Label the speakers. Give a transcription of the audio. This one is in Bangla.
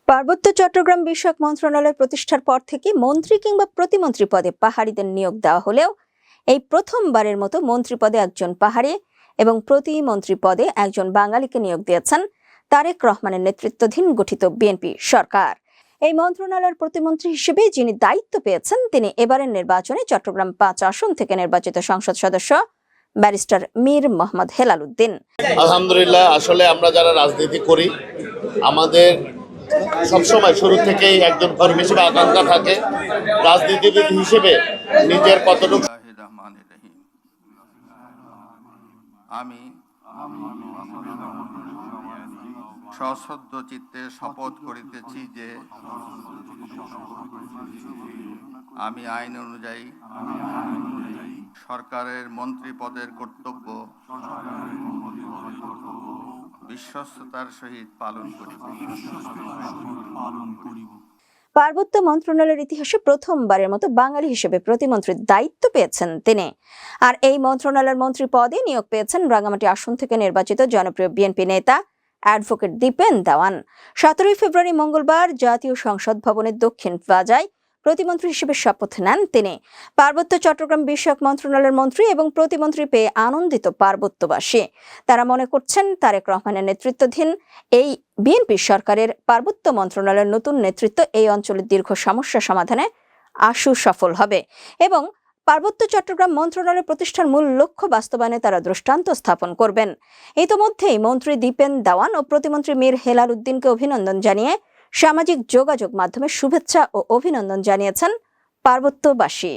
Speaker 1: পার্বত্য চট্টগ্রাম বিষয়ক মন্ত্রণালয় প্রতিষ্ঠার পর থেকে মন্ত্রী কিংবা প্রতিমন্ত্রী পদে পাহাড়িদের নিয়োগ দেওয়া হলেও এই প্রথমবারের মতো মন্ত্রী পদে একজন পাহাড়ি এবং প্রতিমন্ত্রী পদে একজন বাঙালিকে নিয়োগ দিয়েছেন তারেক রহমানের নেতৃত্বাধীন গঠিত বিএনপি সরকার। এই মন্ত্রণালয়ের প্রতিমন্ত্রী হিসেবে যিনি দায়িত্ব পেয়েছেন তিনি এবারের নির্বাচনে চট্টগ্রাম ৫ আসন থেকে নির্বাচিত সংসদ সদস্য ব্যারিস্টার মীর মোহাম্মদ হেলাল উদ্দিন।
Speaker 2: আলহামদুলিল্লাহ, আসলে আমরা যারা রাজনীতি করি আমাদের সবসময় শুরু থেকেই একজন কর্মী হিসেবে আকাঙ্ক্ষা থাকে রাজনীতিবিদ হিসেবে নিজের কতটুকু।
Speaker 3: আমি সশ্রদ্ধ চিত্তে শপথ করিতেছি যে আমি আইন অনুযায়ী সরকারের মন্ত্রী পদের কর্তব্য বিশ্বস্ততার সহিত পালন করিব।
Speaker 1: পার্বত্য মন্ত্রণালয়ের ইতিহাসে প্রথমবারের মতো বাঙালি হিসেবে প্রতিমন্ত্রীর দায়িত্ব পেয়েছেন তিনি। আর এই মন্ত্রণালয়ের মন্ত্রী পদে নিয়োগ পেয়েছেন রাঙ্গামাটি আসন থেকে নির্বাচিত জনপ্রিয় বিএনপি নেতা অ্যাডভোকেট দীপেন দেওয়ান। 17 ফেব্রুয়ারি মঙ্গলবার জাতীয় সংসদ ভবনের দক্ষিণ প্লাজায় প্রতিমন্ত্রী হিসেবে শপথ নেন তিনি। পার্বত্য চট্টগ্রাম বিষয়ক মন্ত্রণালয়ের মন্ত্রী এবং প্রতিমন্ত্রী পেয়ে আনন্দিত পার্বত্যবাসী। তারা মনে করছেন তারেক রহমানের নেতৃত্বাধীন এই বিএনপি সরকারের পার্বত্য মন্ত্রণালয়ের নতুন নেতৃত্ব এই অঞ্চলের দীর্ঘ সমস্যা সমাধানে আশু সফল হবে এবং পার্বত্য চট্টগ্রাম মন্ত্রণালয় প্রতিষ্ঠার মূল লক্ষ্য বাস্তবায়নে তারা দৃষ্টান্ত স্থাপন করবেন। ইতোমধ্যেই মন্ত্রী দীপেন দেওয়ান ও প্রতিমন্ত্রী মীর হেলাল উদ্দিনকে অভিনন্দন জানিয়ে সামাজিক যোগাযোগ মাধ্যমে শুভেচ্ছা ও অভিনন্দন জানিয়েছেন পার্বত্যবাসী।